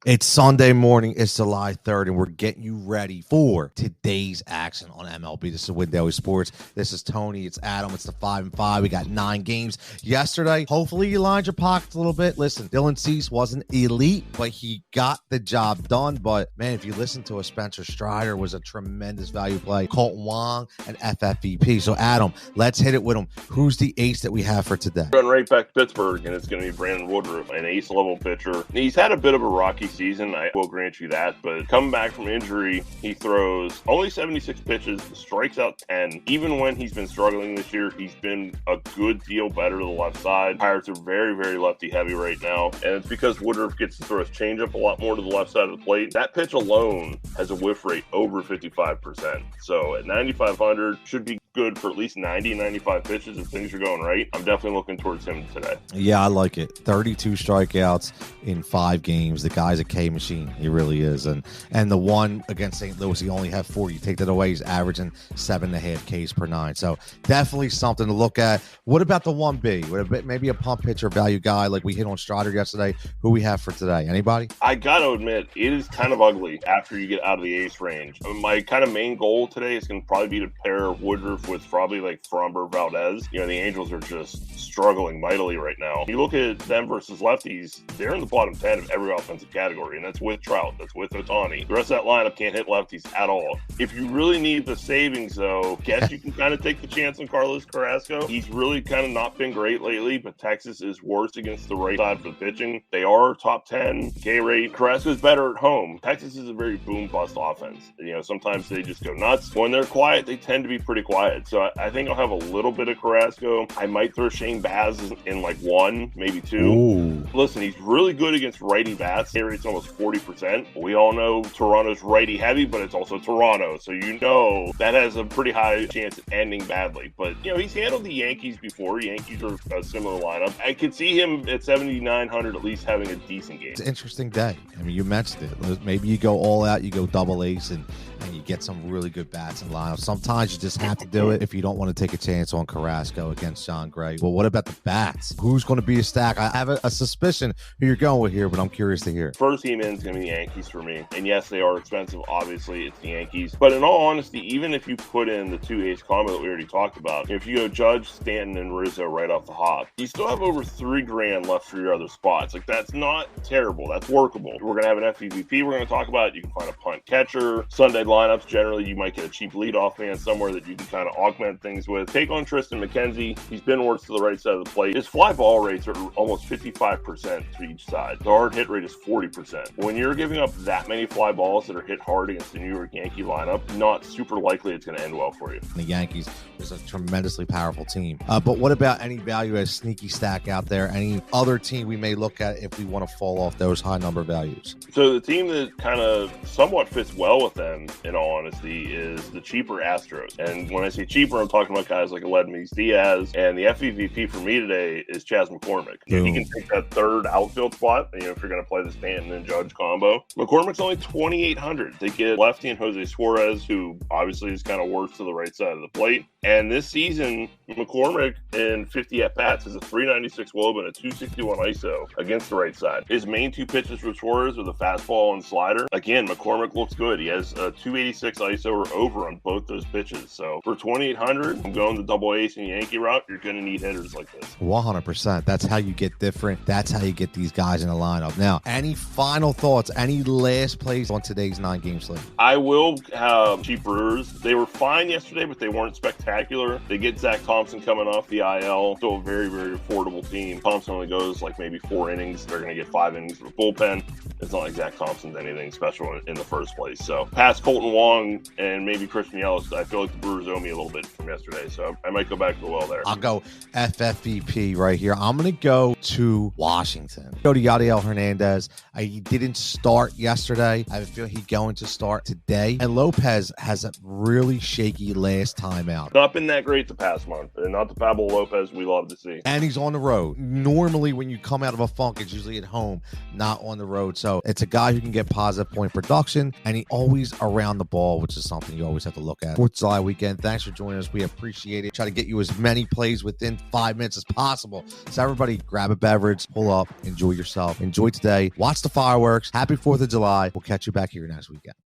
It's Sunday morning. It's July 3rd, and we're getting you ready for today's action on MLB. This is Win Daily Sports. This is Tony. It's Adam. It's the 5-5. We got 9 games yesterday. Hopefully, you lined your pockets a little bit. Listen, Dylan Cease wasn't elite, but he got the job done. But, man, if you listen to us, Spencer Strider was a tremendous value play. Colton Wong and FFVP. So, Adam, let's hit it with him. Who's the ace that we have for today? Run right back to Pittsburgh, and it's going to be Brandon Woodruff, an ace-level pitcher. He's had a bit of a rocky season, I will grant you that, but coming back from injury, he throws only 76 pitches, strikes out 10. Even when he's been struggling this year, he's been a good deal better to the left side. Pirates are very, very lefty-heavy right now, and it's because Woodruff gets to throw his changeup a lot more to the left side of the plate. That pitch alone has a whiff rate over 55%. So at 9,500, should be good for at least 95 pitches if things are going right. I'm definitely looking towards him today. Yeah, I like it. 32 strikeouts in 5 games. The guy's a K machine. He really is. And the one against St. Louis, he only had 4. You take that away, he's averaging 7.5 Ks per 9. So definitely something to look at. What about the 1B? Maybe a pump pitcher value guy like we hit on Strider yesterday. Who we have for today? Anybody? I got to admit, it is kind of ugly after you get out of the ace range. My kind of main goal today is going to probably be to pair Woodruff with probably like Framber Valdez. You know, the Angels are just struggling mightily right now. You look at them versus lefties, they're in the bottom 10 of every offensive category, and that's with Trout, that's with Ohtani. The rest of that lineup can't hit lefties at all. If you really need the savings, though, guess you can kind of take the chance on Carlos Carrasco. He's really kind of not been great lately, but Texas is worse against the right side for the pitching. They are top 10 K rate. Carrasco's better at home. Texas is a very boom-bust offense. You know, sometimes they just go nuts. When they're quiet, they tend to be pretty quiet. So I think I'll have a little bit of Carrasco. I might throw Shane Baz in like 1, maybe 2. Ooh. Listen, he's really good against righty bats. K rate's almost 40%. We all know Toronto's righty heavy, but it's also Toronto. So you know that has a pretty high chance of ending badly. But, you know, he's handled the Yankees before. Yankees are a similar lineup. I could see him at 7,900 at least having a decent game. It's an interesting day. I mean, you mentioned it. Maybe you go all out, you go double ace, and you get some really good bats in lineup. Sometimes you just have to do it if you don't want to take a chance on Carrasco against John Gray. Well, what about the bats? Who's going to be a stack? I have a suspicion who you're going with here, but I'm curious to hear. First team in is going to be the Yankees for me. And yes, they are expensive. Obviously, it's the Yankees. But in all honesty, even if you put in the 2 ace combo that we already talked about, if you go Judge, Stanton, and Rizzo right off the hop, you still have over $3,000 left for your other spots. Like, that's not terrible. That's workable. We're going to have an FEVP we're going to talk about. You can find a punt catcher. Sunday lineups, generally, you might get a cheap leadoff man somewhere that you can kind of augment things with. Take on Tristan McKenzie. He's been worse to the right side of the plate. His fly ball rates are almost 55% to each side. The hard hit rate is 40%. When you're giving up that many fly balls that are hit hard against the New York Yankee lineup, not super likely it's going to end well for you. The Yankees is a tremendously powerful team. But what about any value as sneaky stack out there? Any other team we may look at if we want to fall off those high number values? So the team that kind of somewhat fits well with them, in all honesty, is the cheaper Astros. And when I say cheaper, I'm talking about guys like Aledmys Diaz, and the FEVP for me today is Chas McCormick. He can take that third outfield spot, you know, if you're going to play the Stanton and Judge combo. McCormick's only 2,800. They get lefty and Jose Suarez, who obviously is kind of worse to the right side of the plate. And this season, McCormick in 50 at-bats has a 396 WOBA and a 261 ISO against the right side. His main 2 pitches for Suarez are the fastball and slider. Again, McCormick looks good. He has a 286 ISO or over on both those pitches. So for 2,800, I'm going the double ace and Yankee route. You're going to need hitters like this. 100%. That's how you get different. That's how you get these guys in the lineup. Now, any final thoughts? Any last plays on today's 9-game slate? I will have cheap Brewers. They were fine yesterday, but they weren't spectacular. They get Zach Thompson coming off the IL. Still a very, very affordable team. Thompson only goes like maybe 4 innings. They're going to get 5 innings for the bullpen. It's not like Zach Thompson's anything special in the first place. So past Colton Wong and maybe Christian Yelich, I feel like the Brewers owe me a little bit from yesterday. So I might go back to the well there. I'll go FFVP right here. I'm going to go to Washington. Go to Yadiel Hernandez. He didn't start yesterday. I feel he's going to start today. And Lopez has a really shaky last time out. Not been that great the past month. And not the Pablo Lopez we love to see. And he's on the road. Normally, when you come out of a funk, it's usually at home, not on the road. So So it's a guy who can get positive point production, and he always around the ball, which is something you always have to look at. 4th of July weekend. Thanks for joining us. We appreciate it. Try to get you as many plays within 5 minutes as possible. So everybody grab a beverage, pull up, enjoy yourself. Enjoy today. Watch the fireworks. Happy 4th of July. We'll catch you back here next weekend.